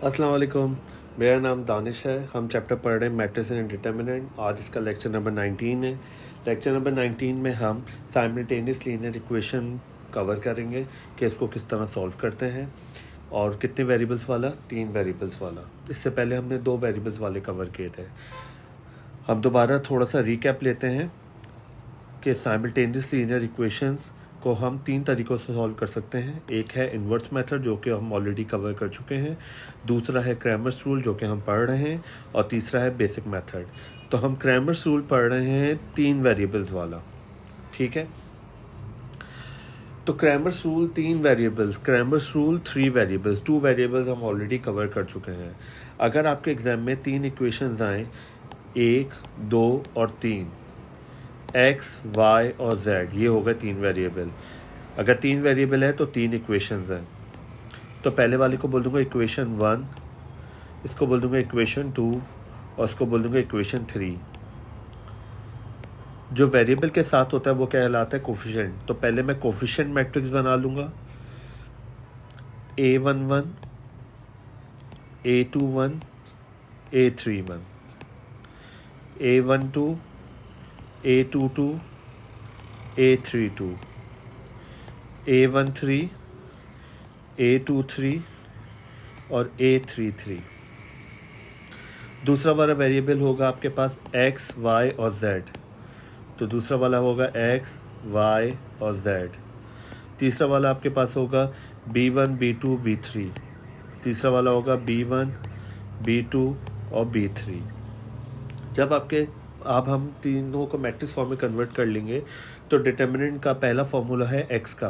अस्सलाम वालेकुम। मेरा नाम दानिश है। हम चैप्टर पढ़ रहे हैं मैट्रिक्स एंड डिटर्मिनेंट। आज इसका लेक्चर नंबर 19 है। लेक्चर नंबर 19 में हम साइमल्टेनियस लीनियर इक्वेशन कवर करेंगे कि इसको किस तरह सॉल्व करते हैं और कितने वेरिएबल्स वाला, 3 वेरिएबल्स वाला। इससे पहले हमने 2 वेरिएबल्स वाले कवर किए थे। हम दोबारा थोड़ा सा रिकैप लेते हैं कि साइमल्टेनियस लीनियर इक्वेशंस को हम 3 तरीक़ों से सॉल्व कर सकते हैं। एक है इन्वर्स मेथड जो कि हम ऑलरेडी कवर कर चुके हैं, दूसरा है क्रैमर्स रूल जो कि हम पढ़ रहे हैं, और तीसरा है बेसिक मेथड। तो हम क्रैमर्स रूल पढ़ रहे हैं 3 वेरिएबल्स वाला, ठीक है। तो Cramer's rule 3 variables, Cramer's rule 3 variables, 2 variables हम ऑलरेडी कवर कर चुके हैं। अगर आपके एग्जाम में 3 इक्वेशंस आएँ, 1, 2 और 3, x, y और z, ये होगा 3 वेरिएबल। अगर 3 वेरिएबल है तो 3 इक्वेशंस हैं। तो पहले वाले को बोल दूंगा इक्वेशन 1, इसको बोल दूंगा इक्वेशन 2 और इसको बोल दूंगा इक्वेशन 3। जो वेरिएबल के साथ होता है वो कहलाता है कोफिशिएंट। तो पहले मैं कोफिशिएंट मैट्रिक्स बना लूँगा, A11, A21, A31, A12, A22, A32, A13, A23 और A33। दूसरा वाला वेरिएबल होगा आपके पास x, y और z। तो दूसरा वाला होगा x, y और z। तीसरा वाला आपके पास होगा B1, B2, B3। तीसरा वाला होगा B1, B2 और B3। जब आप हम तीनों को मैट्रिक्स फॉर्म में कन्वर्ट कर लेंगे तो डिटर्मिनेंट का पहला फॉर्मूला है x का,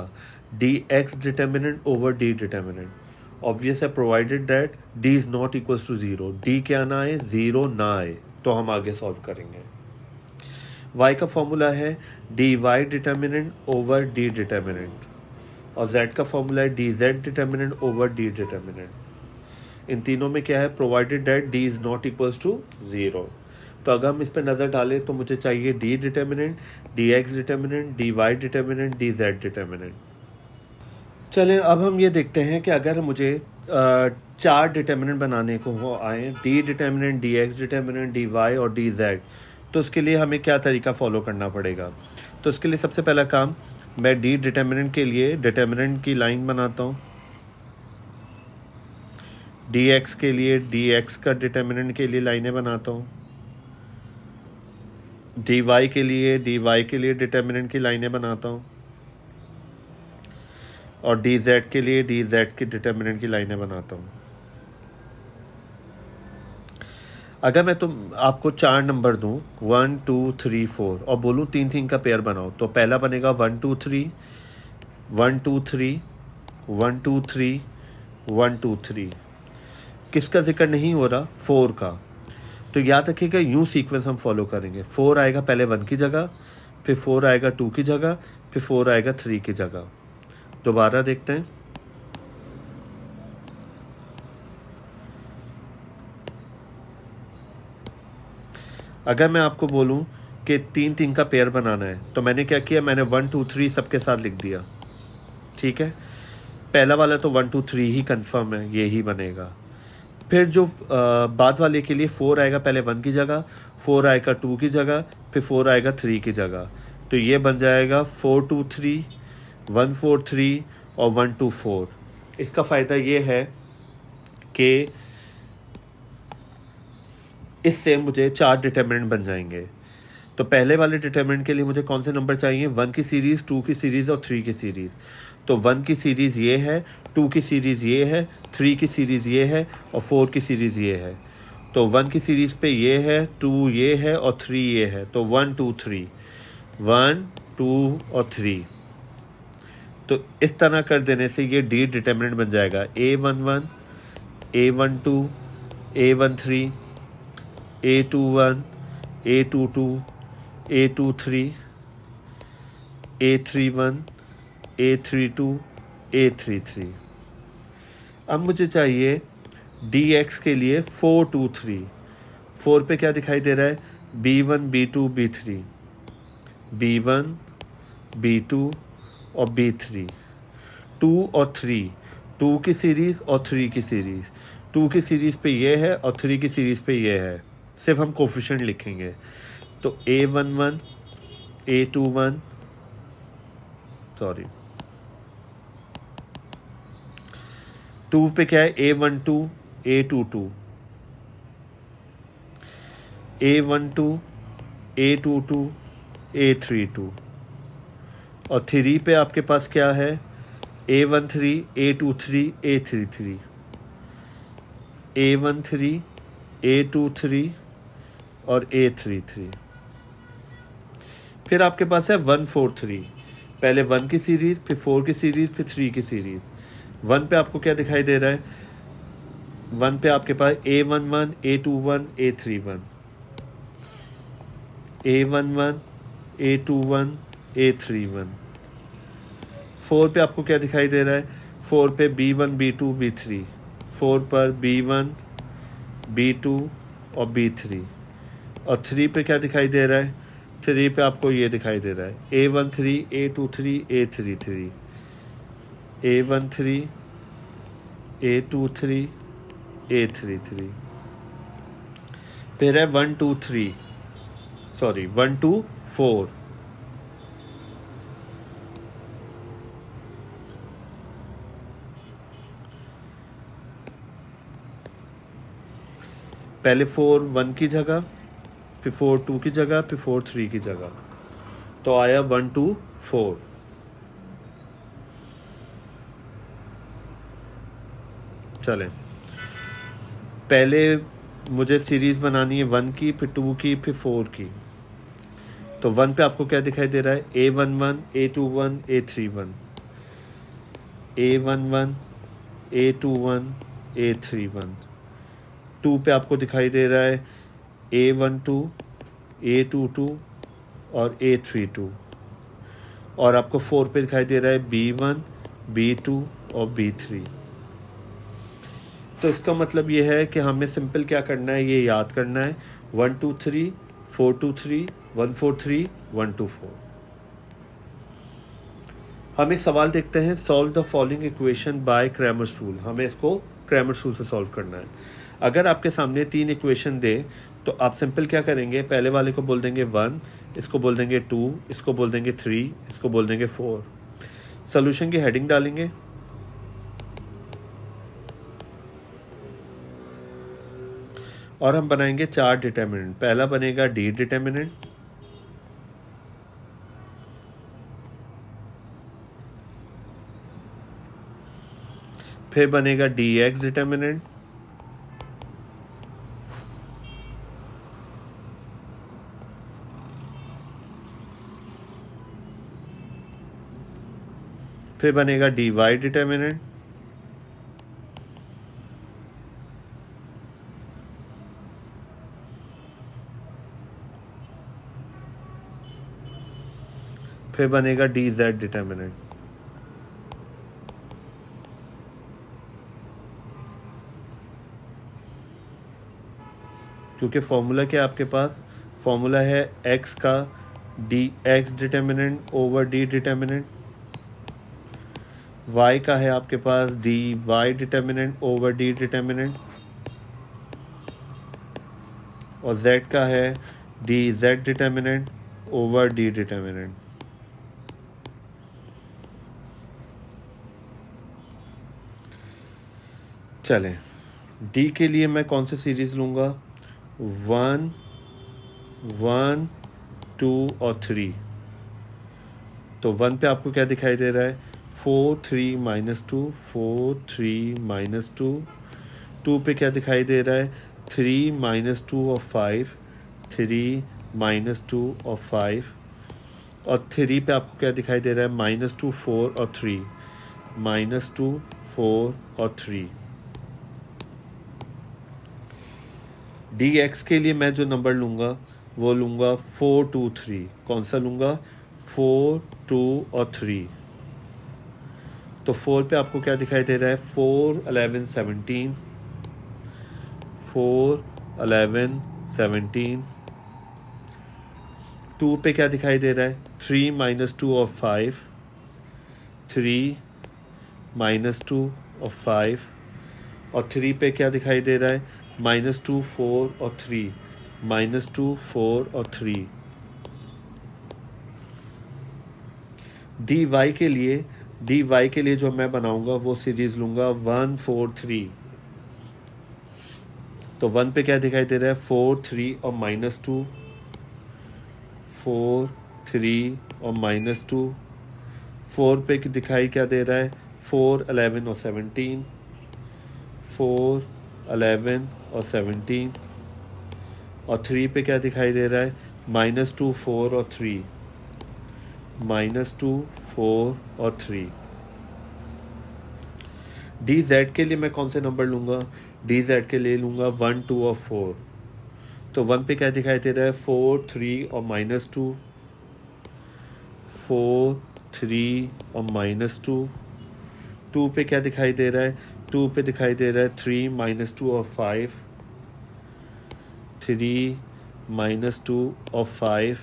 dx determinant over d determinant. Obvious है, provided that d is not equals to 0, d क्या ना आए, 0 ना आए, तो हम आगे सॉल्व करेंगे। y का फॉर्मूला है dy determinant over d determinant, और z का फॉर्मूला है dz determinant over d determinant. इन तीनों में क्या है, provided that d is not equals to 0। तो अगर हम इस पर नज़र डालें तो मुझे चाहिए d determinant, dx determinant, dy determinant, dz determinant. चलें अब हम ये देखते हैं कि अगर मुझे 4 डिटर्मिनेंट बनाने को हो आए, d determinant, dx determinant, dy और dz, तो उसके लिए हमें क्या तरीका फॉलो करना पड़ेगा। तो इसके लिए सबसे पहला काम, मैं d डिटर्मिनेंट के लिए डिटर्मिनेंट की लाइन बनाता हूँ, dx के लिए dx का डिटर्मिनेंट के लिए लाइनें बनाता हूँ, dy के लिए डिटर्मिनेंट की लाइनें बनाता हूँ, और dz के लिए dz की डिटर्मिनेंट की लाइनें बनाता हूँ। अगर मैं आपको 4 नंबर दूँ 1, 2, 3, 4 और बोलूँ 3 का पेयर बनाओ, तो पहला बनेगा 1, 2, 3, 1, 2, 3, 1, 2, 3, 1, 2, 3। किसका जिक्र नहीं हो रहा, 4 का। तो याद रखिएगा यूँ सीक्वेंस हम फॉलो करेंगे। 4 आएगा पहले 1 की जगह, फिर 4 आएगा 2 की जगह, फिर 4 आएगा 3 की जगह। दोबारा देखते हैं। अगर मैं आपको बोलूं कि 3 का पेयर बनाना है, तो मैंने क्या किया, मैंने 1, 2, 3 सबके साथ लिख दिया, ठीक है। पहला वाला तो 1, 2, 3 ही कंफर्म है, ये ही बनेगा। फिर जो बाद वाले के लिए 4 आएगा पहले 1 की जगह, 4 आएगा 2 की जगह, फिर 4 आएगा 3 की जगह। तो ये बन जाएगा 4, 2, 3, 1, 4, 3 और 1, 2, 4। इसका फ़ायदा ये है कि इससे मुझे 4 डिटर्मिनेंट बन जाएंगे। तो पहले वाले डिटर्मिनेंट के लिए मुझे कौन से नंबर चाहिए, 1 की सीरीज़, 2 की सीरीज़ और 3 की सीरीज़। तो 1 की सीरीज़ ये है, 2 की सीरीज़ ये है, 3 की सीरीज़ ये है और 4 की सीरीज़ ये है। तो 1 की सीरीज़ पे ये है, 2 ये है और 3 ये है। तो 1, 2, 3, 1, 2 और 3। तो इस तरह कर देने से ये डी डिटर्मिनेंट बन जाएगा A11, A12, A13, A21, A22, A23, A31, A32, A33। अब मुझे चाहिए dx के लिए 4, 2, 3। 4 पे क्या दिखाई दे रहा है, B1, B2, B3, B1, B2 और B3। 2 और 3, 2 की सीरीज़ और 3 की सीरीज़। टू की सीरीज़ पे ये है और थ्री की सीरीज़ पे ये है, सिर्फ हम कोफिशिएंट लिखेंगे। तो A11 A21 सॉरी टू पे क्या है, A12 A22 A12 A22 A32 और थ्री पे आपके पास क्या है, A13 A23 A33 A13 A23 और A33। फिर आपके पास है 143, पहले 1 की सीरीज़, फिर 4 की सीरीज़, फिर 3 की सीरीज़। 1 पे आपको क्या दिखाई दे रहा है, 1 पे आपके पास A11 A21 A31 A11 A21 A31। 4 पे आपको क्या दिखाई दे रहा है, 4 पे B1 B2 B3, 4 पर B1 B2 और B3। और 3 पे क्या दिखाई दे रहा है, 3 पे आपको ये दिखाई दे रहा है A13 A23 A33 A13 A23 A33। फिर है 1 2 3 सॉरी 1 2 4 पहले 4 1 की जगह, फिर 4 2 की जगह, फिर 4 3 की जगह, तो आया 1 2 4। चलें, पहले मुझे सीरीज़ बनानी है 1 की, फिर 2 की, फिर 4 की। तो 1 पे आपको क्या दिखाई दे रहा है, A11 A21 A31 A11 A21 A31। 2 पे आपको दिखाई दे रहा है A12 A22 और A32 और आपको 4 पे दिखाई दे रहा है B1 B2 और B3। तो इसका मतलब ये है कि हमें सिंपल क्या करना है, ये याद करना है 1 2 3 4 2 3 1 4 3 1 2 4। हम एक सवाल देखते हैं, solve the following equation by Cramer's rule. हमें इसको क्रैमर्स रूल से सॉल्व करना है। अगर आपके सामने 3 इक्वेशन दे तो आप सिंपल क्या करेंगे, पहले वाले को बोल देंगे 1, इसको बोल देंगे 2, इसको बोल देंगे 3, इसको बोल देंगे 4। सोल्यूशन की हेडिंग डालेंगे, और हम बनाएंगे 4 डिटर्मिनेंट। पहला बनेगा डी डिटर्मिनेंट, फिर बनेगा डी एक्स डिटर्मिनेंट, फिर बनेगा डी वाई डिटर्मिनेंट, फिर बनेगा डी जेड डिटर्मिनेंट। क्योंकि फॉर्मूला क्या आपके पास, फॉर्मूला है एक्स का d x determinant over d determinant, y का है आपके पास d Y determinant over d determinant, और जेड का है d z determinant over d determinant. चलें, डी के लिए मैं कौन सी सीरीज लूँगा, 1 1 2 और 3। तो 1 पे आपको क्या दिखाई दे रहा है, 4 3 -2 4 3 -2। 2 पे क्या दिखाई दे रहा है, 3 -2 और 5 3 -2 और 5। और 3 पे आपको क्या दिखाई दे रहा है, -2 4 और 3 -2 4 और 3। डी एक्स के लिए मैं जो नंबर लूँगा वो लूँगा 4 2 3। कौन सा लूँगा, 4 2 और 3। तो 4 पे आपको क्या दिखाई दे रहा है, 4 11 17 4 11 17। 2 पे क्या दिखाई दे रहा है, 3 -2 और 5 3 -2 और 5। और 3 पे क्या दिखाई दे रहा है, -2 4 और 3, -2 4 और 3। डी वाई के लिए जो मैं बनाऊंगा वो सीरीज लूंगा 1 4 3। तो 1 पे क्या दिखाई दे रहा है, 4 3 और -2, 4 3 और -2। 4 पे दिखाई क्या दे रहा है, 4 11 और 17, 4 11 और 17। और 3 पे क्या दिखाई दे रहा है, -2 4 और 3, -2 4 और 3। डी जेड के लिए मैं कौन से नंबर लूँगा, डी जेड के लिए लूँगा 1 2 और 4। तो 1 पे क्या दिखाई दे रहा है, 4 3 और -2, 4 3 और -2। 2 पे क्या दिखाई दे रहा है, 2 पे दिखाई दे रहा है 3 -2 और 5, 3 -2 और 5।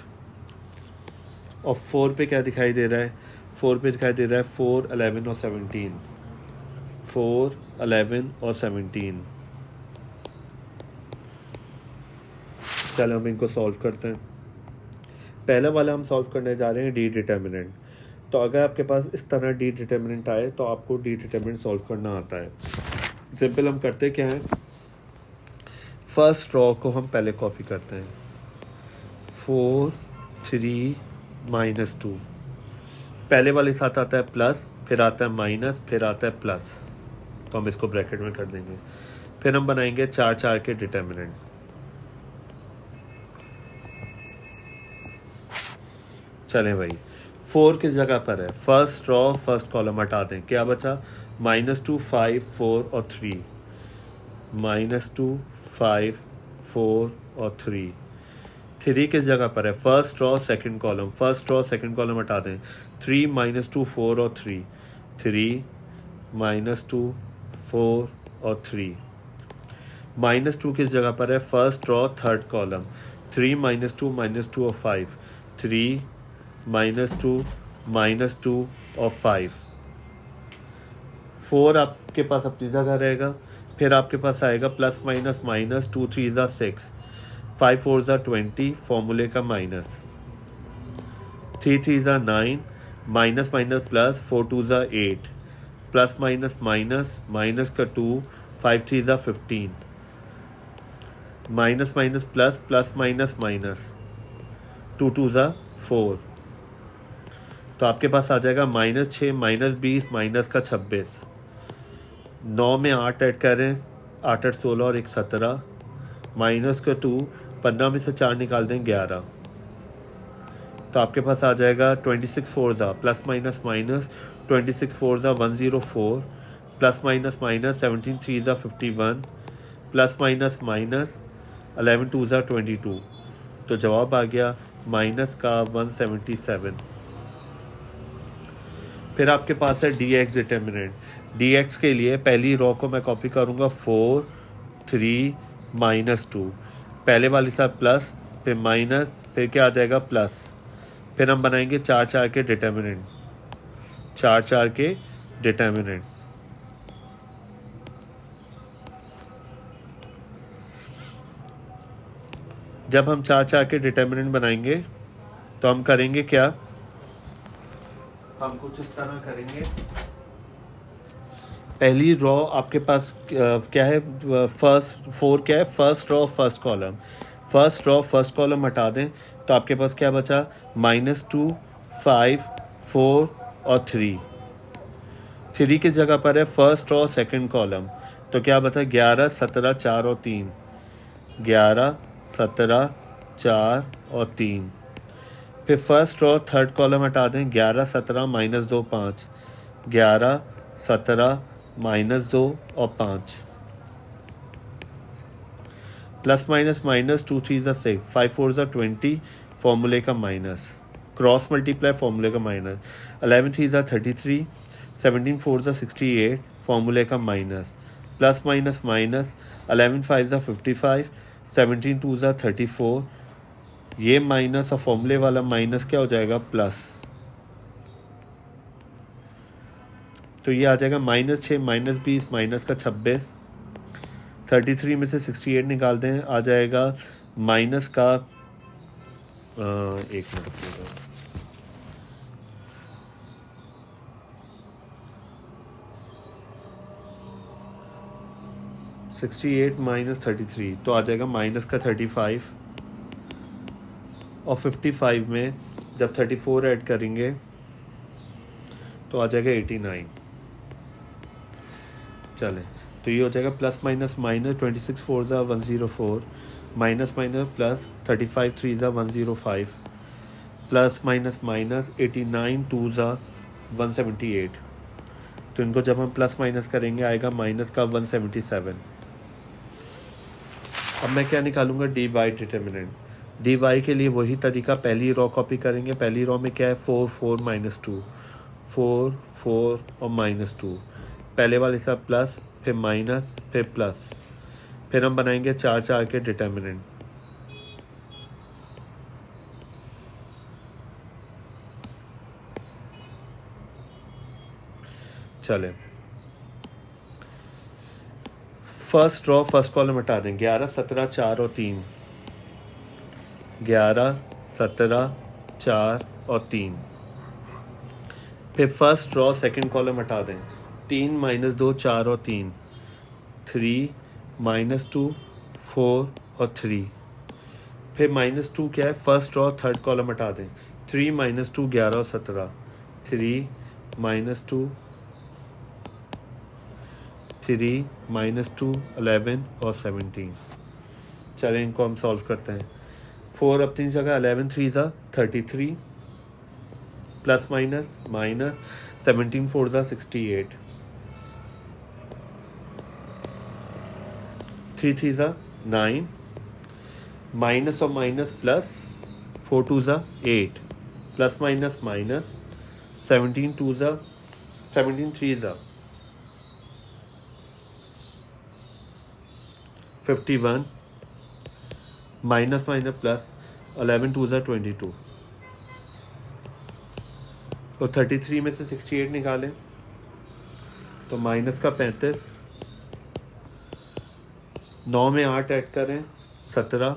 और 4 पे क्या दिखाई दे रहा है, 4 पे दिखाई दे रहा है 4 11 और 17, 4 11 और 17। चलो हम इनको सॉल्व करते हैं। पहला वाला हम सॉल्व करने जा रहे हैं डी डिटर्मिनेंट। तो अगर आपके पास इस तरह डी डिटर्मिनेंट आए तो आपको डी डिटर्मिनेंट सॉल्व करना आता है। सिंपल हम करते क्या हैं, फर्स्ट रॉ को हम पहले कॉपी करते हैं, 4 3 -2। पहले वाले साथ आता है प्लस, फिर आता है माइनस, फिर आता है प्लस। तो हम इसको ब्रैकेट में कर देंगे। फिर हम बनाएंगे 4 4 के डिटर्मिनेंट। चलें भाई, 4 किस जगह पर है, फर्स्ट रॉ फर्स्ट कॉलम हटा दें, क्या बचा, -2 5 4 और 3, -2 5 4 और 3। 3 किस जगह पर है, first raw second column, first raw second column हटा दें, 3 -2 4 और 3, 3 -2 4 और 3। -2 किस जगह पर है, फर्स्ट रॉ थर्ड कॉलम, 3 -2 -2 और 5, 3 -2 -2 और 5। 4 आपके पास अपनी जगह रहेगा। फिर आपके पास आएगा प्लस माइनस माइनस, 2 3 ज़ा 6, 5 4 ज़ा 20, फॉर्मूले का माइनस, 3 3 ज़ा 9, माइनस माइनस प्लस, 4 2 ज़ा 8, प्लस माइनस माइनस, माइनस का 2, 5 3 ज़ा 15, minus minus plus, plus minus minus, 2 2 ज़ा 4। तो आपके पास आ जाएगा -6 -20 माइनस का 26। 9 में 8 ऐड करें, 8 8 16 और 1 17, माइनस का 2, 15 में से 4 निकाल दें 11। तो आपके पास आ जाएगा 26 4 ज़ा प्लस माइनस माइनस, 26 4 ज़ा 104, प्लस माइनस माइनस, 17 3 ज़ा 51, प्लस माइनस माइनस, 11 2 ज़ा 22। तो जवाब आ गया माइनस का 177। फिर आपके पास है D x determinant. D x के लिए पहली रॉ को मैं कॉपी करूँगा 4 3 -2। पहले वाली साथ प्लस, फिर माइनस, फिर क्या आ जाएगा प्लस। फिर हम बनाएंगे 4 4 के डिटर्मिनेंट, 4 4 के डिटर्मिनेंट। जब हम 4 4 के डिटर्मिनेंट बनाएंगे तो हम करेंगे क्या, हम कुछ इस तरह करेंगे। पहली रॉ आपके पास क्या है, फर्स्ट 4 क्या है, first raw first column, first raw first column हटा दें तो आपके पास क्या बचा, -2 5 4 और 3। 3 की जगह पर है फर्स्ट रॉ सेकंड कॉलम, तो क्या बचा 11 17 4 और 3, 11 17 4 और 3। फिर फर्स्ट रॉ थर्ड कॉलम हटा दें, 11 17 -2 5, 11 17 -2 और 5, प्लस माइनस माइनस, 2 3 ज़ा 6, 5 4 ज़ा 20, फॉर्मूले का माइनस, क्रॉस मल्टीप्लाई फॉर्मूले का माइनस, 11 3 ज़ा 33, 17 4 ज़ा 68, फॉर्मूले का माइनस, प्लस माइनस माइनस, 11 5 ज़ा 55, 17 2 ज़ा 34, ये माइनस और फॉर्मूले वाला माइनस क्या हो जाएगा प्लस। तो ये आ जाएगा -6 -20 माइनस का 26, 33 में से 68 निकाल दें, आ जाएगा माइनस का एक मिनट 68 माइनस 33 तो आ जाएगा माइनस का 35 और 55 में जब 34 ऐड करेंगे तो आ जाएगा 89। चलें तो ये हो जाएगा प्लस माइनस माइनस 26 4 ज़ा 104 माइनस माइनस प्लस 35 3 ज़ा 105 प्लस माइनस माइनस 89 2 ज़ा 178। तो इनको जब हम प्लस माइनस करेंगे आएगा माइनस का 177। अब मैं क्या निकालूंगा, D Y determinant. D Y के लिए वही तरीका, पहली रॉ कॉपी करेंगे। पहली रॉ में क्या है 4 4 माइनस 2 4 4 और माइनस 2, पहले वाले सब प्लस फिर माइनस फिर प्लस, फिर हम बनाएंगे 4 4 के डिटर्मिनेंट। चलें फर्स्ट रॉ फर्स्ट कॉलम हटा दें, 11 17 4 और 3, 11 17 4 और 3। फिर फर्स्ट रॉ सेकंड कॉलम हटा दें, 3 माइनस 2 4 और 3, 3 माइनस 2 4 और 3। फिर माइनस 2 क्या है, फर्स्ट रॉ थर्ड कॉलम हटा दें, 3 माइनस 2 11 और 17, 3 माइनस 2 3 माइनस 2 11 और 17। चलें इनको हम सॉल्व करते हैं। 4 अपनी जगह, 11 3 ज़ा 33 प्लस माइनस माइनस 17 4 ज़ा 68, 3 3 ज़ा 9 माइनस और माइनस प्लस 4 2 ज़ा 8 प्लस माइनस माइनस 17 2 ज़ा 17 3 ज़ा 51 माइनस माइनस प्लस 11 2 ज़ा 22। तो 33 में से 68 निकालें तो माइनस का 35, 9 में 8 ऐड करें 17,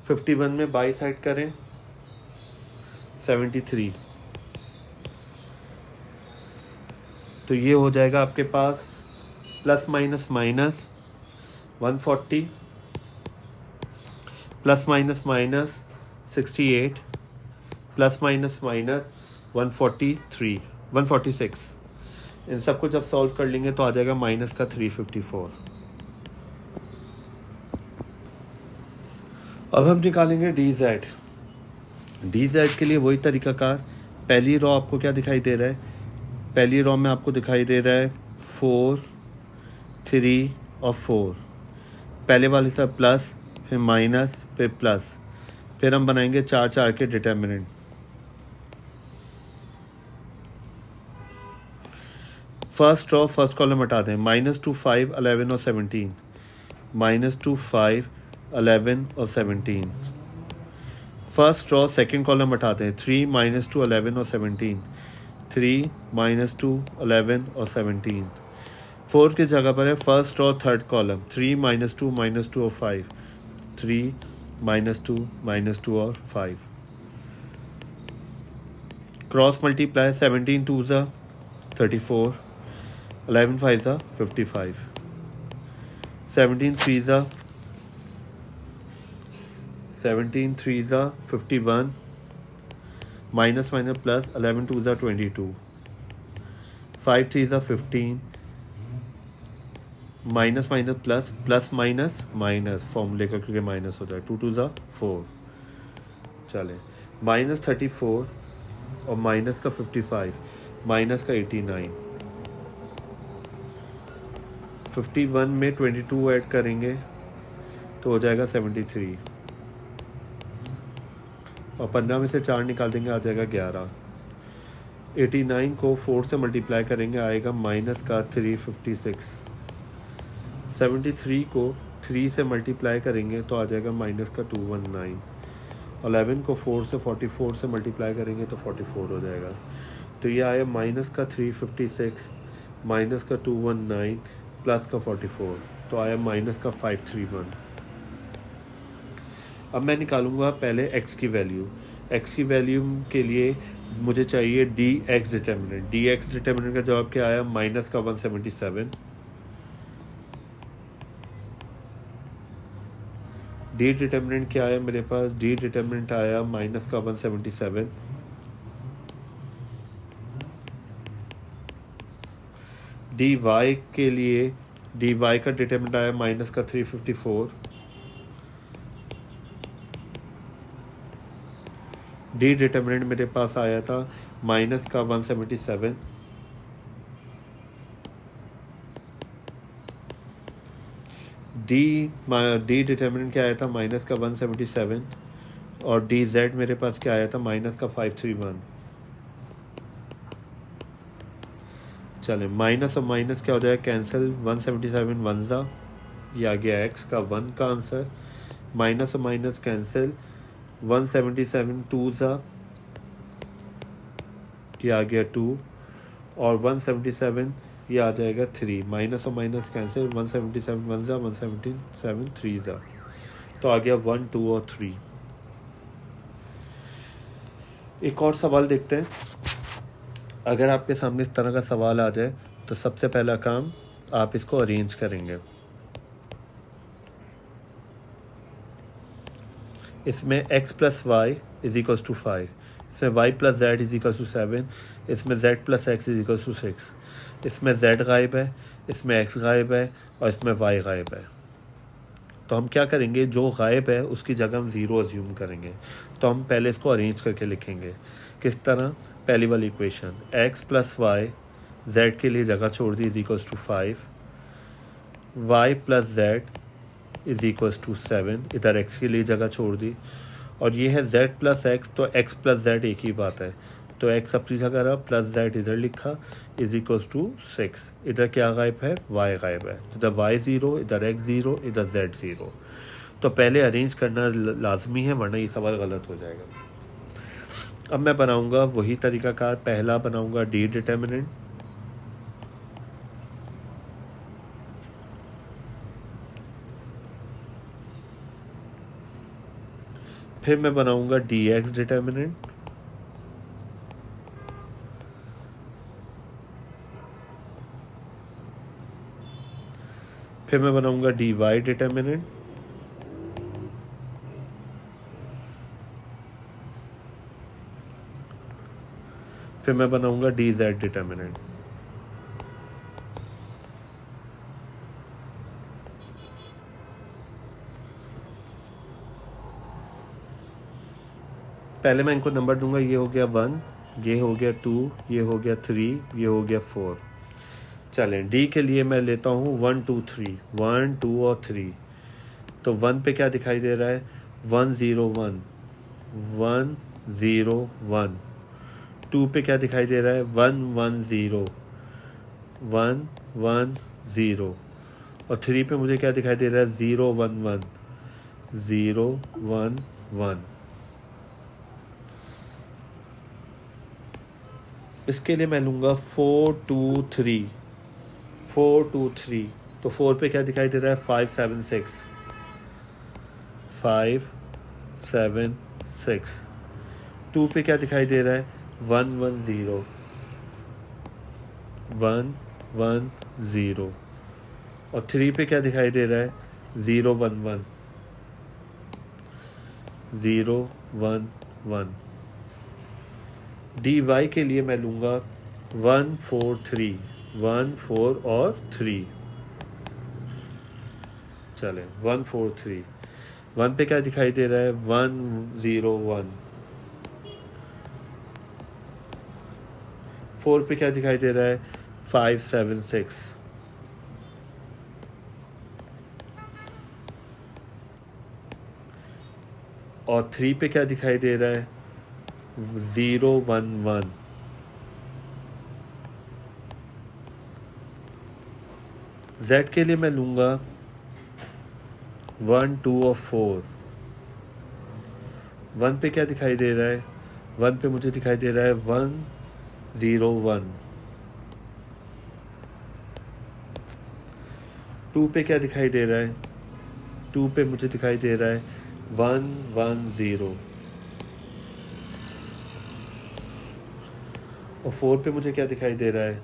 51 में 22 ऐड करें 73। तो ये हो जाएगा आपके पास plus minus minus 140 plus minus minus 68 plus minus minus 143 146। इन सबको जब सॉल्व कर लेंगे तो आ जाएगा माइनस का 354। अब हम निकालेंगे डी जेड। डी जेड के लिए वही तरीकाकार, पहली रॉ आपको क्या दिखाई दे रहा है, पहली रॉ में आपको दिखाई दे रहा है 4 3 और 4, पहले वाले सब प्लस फिर माइनस फिर प्लस, फिर हम बनाएंगे 4 4 के determinant. First raw first column हटा दें, -2 5 11 और 17, -2 5 11 और 17। फर्स्ट रॉ सेकंड कॉलम हटा दें, 3 -2 11 और 17, 3 -2 11 और 17। 4 की जगह पर है फर्स्ट रॉ थर्ड कॉलम, 3 -2 और 5, 3 -2 और 5। क्रॉस मल्टीप्लाई, 17 2 ज़ा 34, 11 5 ज़ा 55, 17 3 ज़ा 51, माइनस माइनस प्लस 11 2 ज़ा 22, 5 3 ज़ा 15, minus minus plus plus minus minus फॉर्मूले का क्योंकि माइनस होता है, 2 2 ज़ा 4। चले -34 और माइनस का 55 माइनस का 89, 51 में 22 ऐड करेंगे तो हो जाएगा 73 और 15 में से 4 निकाल देंगे आ जाएगा 11। 89 को 4 से मल्टीप्लाई करेंगे आएगा माइनस का 356। 73 को 3 से मल्टीप्लाई करेंगे तो आ जाएगा माइनस का 219। 11 को 4 से 44 से मल्टीप्लाई करेंगे तो 44 हो जाएगा। तो ये आया माइनस का 356 माइनस का 219 प्लस का 44, तो आया माइनस का 531। अब मैं निकालूंगा पहले x की वैल्यू। x की वैल्यू के लिए मुझे चाहिए D x determinant. D x determinant का जवाब क्या आया? माइनस का 177। डी डिटर्मिनेंट क्या आया मेरे पास? डी डिटर्मिनेंट आया माइनस का 177। डी वाई के लिए डी वाई का डिटर्मिनेंट आया माइनस का 354। डी डिटर्मिनेंट मेरे पास आया था माइनस का 177। डी डिटर्मिनेंट क्या आया था? माइनस का 177। और डी जेड मेरे पास क्या आया था? माइनस का 531। चले, माइनस और माइनस क्या हो जाएगा? कैंसिल। 177 वन ज़ा, ये आ गया एक्स का 1 का आंसर। माइनस और माइनस कैंसिल। 177 टू ज़ा, ये आ गया 2। और 177 ये आ जाएगा 3। माइनस और माइनस कैंसिल। 177 वन ज़ा, 177 थ्री ज़ा, तो आ गया 1 2 और 3। एक और सवाल देखते हैं। अगर आपके सामने इस तरह का सवाल आ जाए तो सबसे पहला काम आप इसको अरेंज करेंगे। इसमें x plus Y is equals to 5, इसमें y plus Z is equals to 7, इसमें z plus X is equals to 6, इसमें z गायब है, इसमें x गायब है और इसमें y गायब है। तो हम क्या करेंगे? जो गायब है उसकी जगह हम 0 अज्यूम करेंगे। तो हम पहले इसको अरेंज करके लिखेंगे। किस तरह? पहली वाली equation x plus y, z के लिए जगह छोड़ दी, is equals to 5, y plus Z is equals to 7, इधर x के लिए जगह छोड़ दी। और ये है z प्लस x, तो x प्लस z एक ही बात है, तो x अपनी जगह रहा, प्लस z इधर लिखा, इज इक्वल्स टू 6। इधर क्या गायब है? y गायब है, इधर y 0, इधर x 0, इधर z 0। तो पहले अरेंज करना लाजमी है, वरना ये सवाल गलत हो जाएगा। अब मैं बनाऊंगा वही तरीकाकार। पहला बनाऊंगा डी डिटर्मिनेंट, फिर मैं बनाऊंगा डी एक्स डिटर्मिनेंट, फिर मैं बनाऊंगा डी वाई डिटर्मिनेंट, फिर मैं बनाऊंगा डी जेड डिटर्मिनेंट। पहले मैं इनको नंबर दूंगा। ये हो गया 1, ये हो गया 2, ये हो गया 3, ये हो गया 4। चलें, डी के लिए मैं लेता हूँ 1 2 3, 1 2 और 3। तो 1 पे क्या दिखाई दे रहा है? 1 0 1, 1 0 1। 2 पे क्या दिखाई दे रहा है? 1 1 0, 1 1 0। और 3 पे मुझे क्या दिखाई दे रहा है? 0 1 1, 0 1 1। इसके लिए मैं लूँगा 4 2 3, 4 2 3। तो 4 पे क्या दिखाई दे रहा है? 5 7 6, 5 7 6। 2 पे क्या दिखाई दे रहा है? 1 1 0, 1 1 0। और 3 पे क्या दिखाई दे रहा है? 0 1 1, 0 1 1। डी वाई के लिए मैं लूँगा 1 4 3, 1 4 और 3। चलें, 1 4 3। 1 पे क्या दिखाई दे रहा है? 1 0 1। 4 पे क्या दिखाई दे रहा है? 5 7 6। और 3 पे क्या दिखाई दे रहा है? 0 1 1। Z के लिए मैं लूँगा 1 2 और 4। 1 पे क्या दिखाई दे रहा है? 1 पे मुझे दिखाई दे रहा है 1 0 1। 2 पे क्या दिखाई दे रहा है? 2 पे मुझे दिखाई दे रहा है 1 1 0 और 4 पे मुझे क्या दिखाई दे रहा है?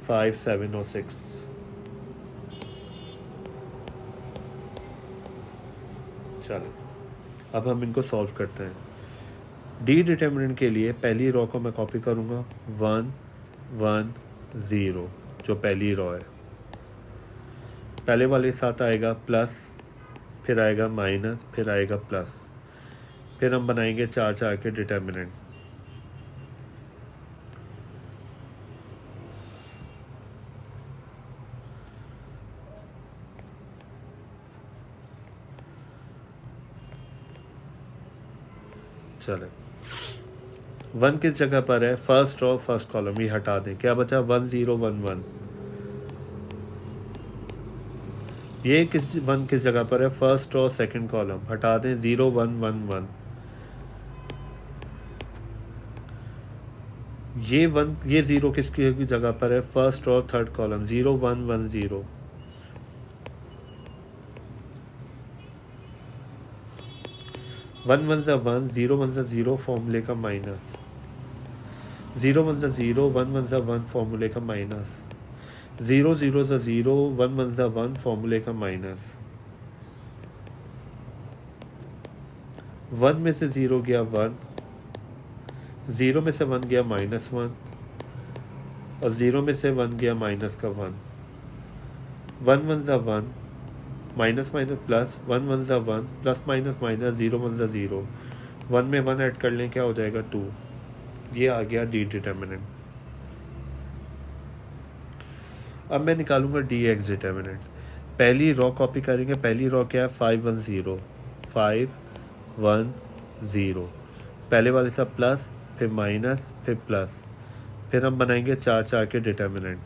5 7 और 6। चलो अब हम इनको सॉल्व करते हैं। डी डिटर्मिनेंट के लिए पहली रो को मैं कॉपी करूँगा 1 1 0 जो पहली रो है। पहले वाले साथ आएगा प्लस, फिर आएगा माइनस, फिर आएगा प्लस, फिर हम बनाएंगे 4 4 के डिटर्मिनेंट। चले 1 किस जगह पर है? फर्स्ट रो फर्स्ट कॉलम, ये हटा दें। क्या बचा? 1 0 1 1। ये 1 किस जगह पर है? फर्स्ट रो सेकंड कॉलम, हटा दें। 0 1 1 1। ये 0 किसकी जगह पर है? First row third column, 0 1 1 0। One one ज़ा 1, 0 1 ज़ा 0 फॉर्मूले का माइनस, 0 1 ज़ा 0 1 1 ज़ा 1 फॉर्मूले का माइनस, 0 0 ज़ा 0 1 1 ज़ा 1 फॉर्मूले का माइनस। 1 में से 0 गया 1, 0 में से 1 गया -1 और 0 में से 1 गया माइनस का 1। 1 1 ज़ा 1 माइनस माइनस प्लस, 1 1 ज़ा 1 प्लस माइनस माइनस, 0 1 ज़ा 0। 1 में 1 ऐड कर लें, क्या हो जाएगा? 2। ये आ गया डी डिटर्मिनेंट। अब मैं निकालूंगा डी एक्स डिटर्मिनेंट। पहली रो कॉपी करेंगे। पहली रो क्या है? 5 1 0 5 1 0। पहले वाले सब प्लस, फिर माइनस, फिर प्लस, फिर हम बनाएंगे 4 4 के डिटर्मिनेंट।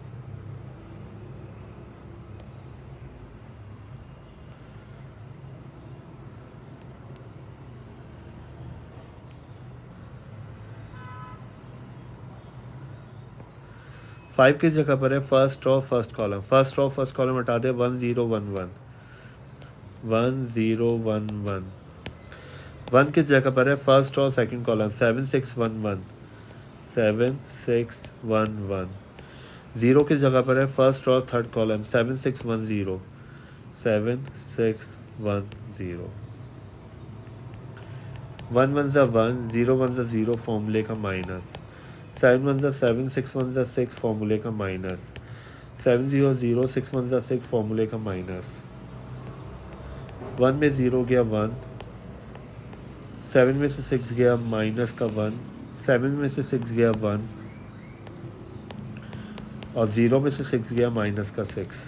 फाइव किस जगह पर है? First row first column, first row first column हटा दे। 1 0 1 1 1 0 1 1। 1 किस जगह पर है? First row second column, 7 6 1 1 7 6 1 1। 0 किस जगह पर है? First row third column, 7 6 1 0 7 6 1 0। 1 1 ज़ा 1 0 1 ज़ा 0 फॉर्मूले का माइनस, 7 1 ज़ा 7 6 1 ज़ा 6 फॉर्मूले का माइनस, 7 0 0 6 1 ज़ा 6 फॉर्मूले का माइनस। 1 में 0 गया 1, 7 में से 6 गया माइनस का 1, 7 में से 6 गया 1 और 0 में से 6 गया माइनस का 6।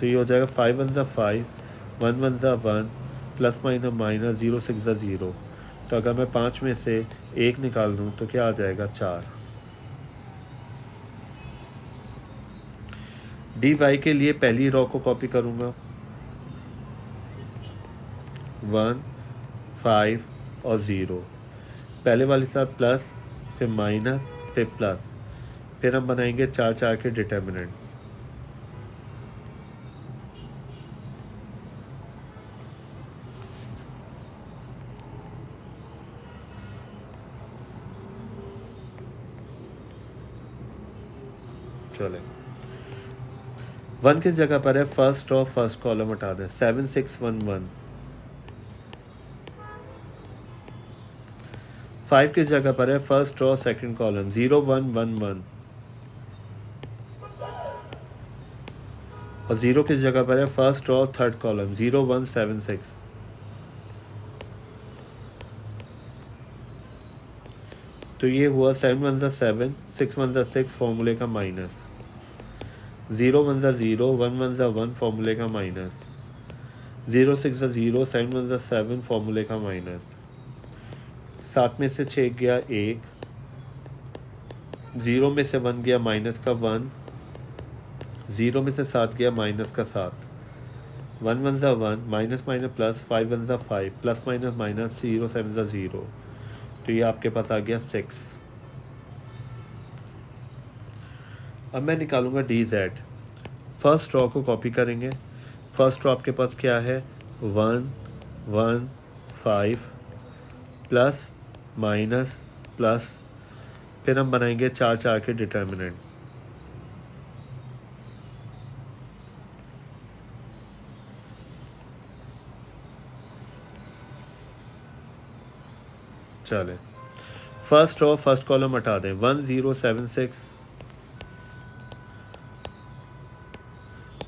तो ये हो जाएगा 5 1 ज़ा 5 1 1 ज़ा 1 प्लस माइनस माइनस, 0 6 ज़ा 0। तो अगर मैं 5 में से 1 निकाल दूँ तो क्या आ जाएगा? 4। डी वाई के लिए पहली रो को कॉपी करूँगा 1 5 और 0। पहले वाले साथ प्लस, फिर माइनस, फिर प्लस, फिर हम बनाएंगे 4 4 के डिटर्मिनेंट। चले 1 किस जगह पर है? फर्स्ट रो फर्स्ट कॉलम हटा दें। 7 6 1 1। 5 किस जगह पर है? फर्स्ट रो सेकंड कॉलम, 0 1 1 1 और 0 किस जगह पर है? First row third column, 0 1 7 6। तो ये हुआ 7 1 ज़ा 7 6 1 ज़ा 6 फॉर्मूले का माइनस, 0 1 ज़ा 0 1 1 ज़ा 1 फॉर्मूले का माइनस, 0 6 ज़ा 0 7 1 ज़ा 7 फॉर्मूले का माइनस। 7 में से 6 गया 1, 0 में से 1 गया माइनस का 1, 0 में से 7 गया माइनस का 7। 1 1 ज़ा 1 माइनस माइनस प्लस, 5 1 ज़ा 5 प्लस माइनस माइनस, 0 7 ज़ा 0। तो ये आपके पास आ गया 6। अब मैं निकालूंगा डी जेड। फर्स्ट रो को कॉपी करेंगे। फर्स्ट रो आपके पास क्या है 1 1 5 प्लस माइनस प्लस, फिर हम बनाएंगे 4 4 के डिटर्मिनेंट। चले फर्स्ट रो फर्स्ट कॉलम हटा दें 1076,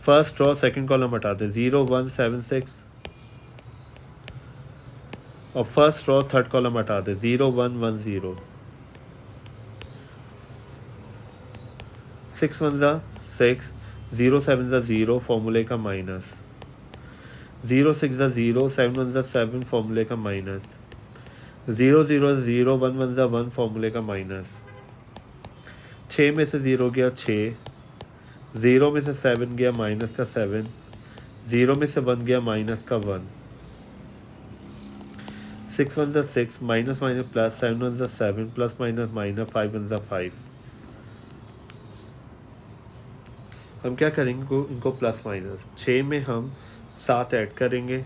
फर्स्ट रो सेकंड कॉलम हटा दें 0176, और फर्स्ट रो थर्ड कॉलम हटा दें 0110। 6 1 ज़ा 6, 0 7 ज़ा 0 फॉर्मूले का माइनस, 0 6 ज़ा 0, 7 1 ज़ा 7 फॉर्मूले का माइनस, 0 0 0 1 1 ज़ा 1 फॉर्मूले का माइनस। 6 में से 0 गया 6, 0 में से 7 गया माइनस का 7, 0 में से 1 गया माइनस का 1। 6 1 ज़ा 6, माइनस माइनस प्लस, 7 1 ज़ा 7, प्लस माइनस माइनस, 5 1 ज़ा 5। हम क्या करेंगे इनको प्लस माइनस, 6 में हम 7 ऐड करेंगे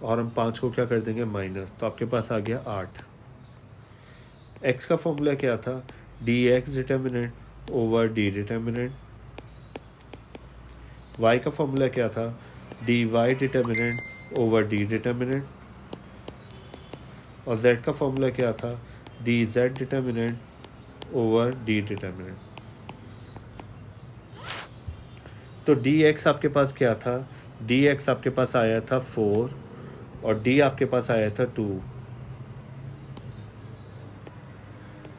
और हम 5 को क्या कर देंगे माइनस, तो आपके पास आ गया 8। x का फॉर्मूला क्या था, dx determinant over d determinant. y का फॉर्मूला क्या था, dy determinant over d determinant. और z का फॉर्मूला क्या था, dz determinant over d determinant. तो dx आपके पास क्या था, dx आपके पास आया था 4 और d आपके पास आया था 2।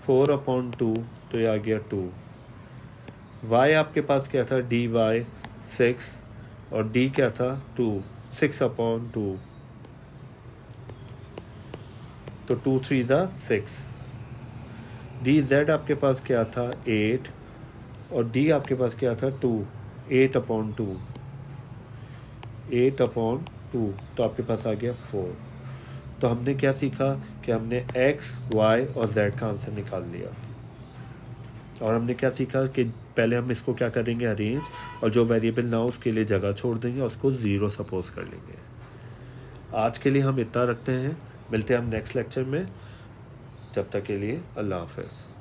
4/2 तो ये आ गया 2। y आपके पास क्या था, dy 6 और d क्या था 2, 6/2 तो 2 3 ज़ा 6। dz आपके पास क्या था 8 और d आपके पास क्या था 2, 8/2, 8/2 तो आपके पास आ गया 4। तो हमने क्या सीखा कि हमने x, y और z का आंसर निकाल लिया। और हमने क्या सीखा कि पहले हम इसको क्या करेंगे अरेंज, और जो वेरिएबल ना हो उसके लिए जगह छोड़ देंगे और उसको 0 सपोज कर लेंगे। आज के लिए हम इतना रखते हैं, मिलते हैं हम नेक्स्ट लेक्चर में। जब तक के लिए अल्लाह हाफ़िज़।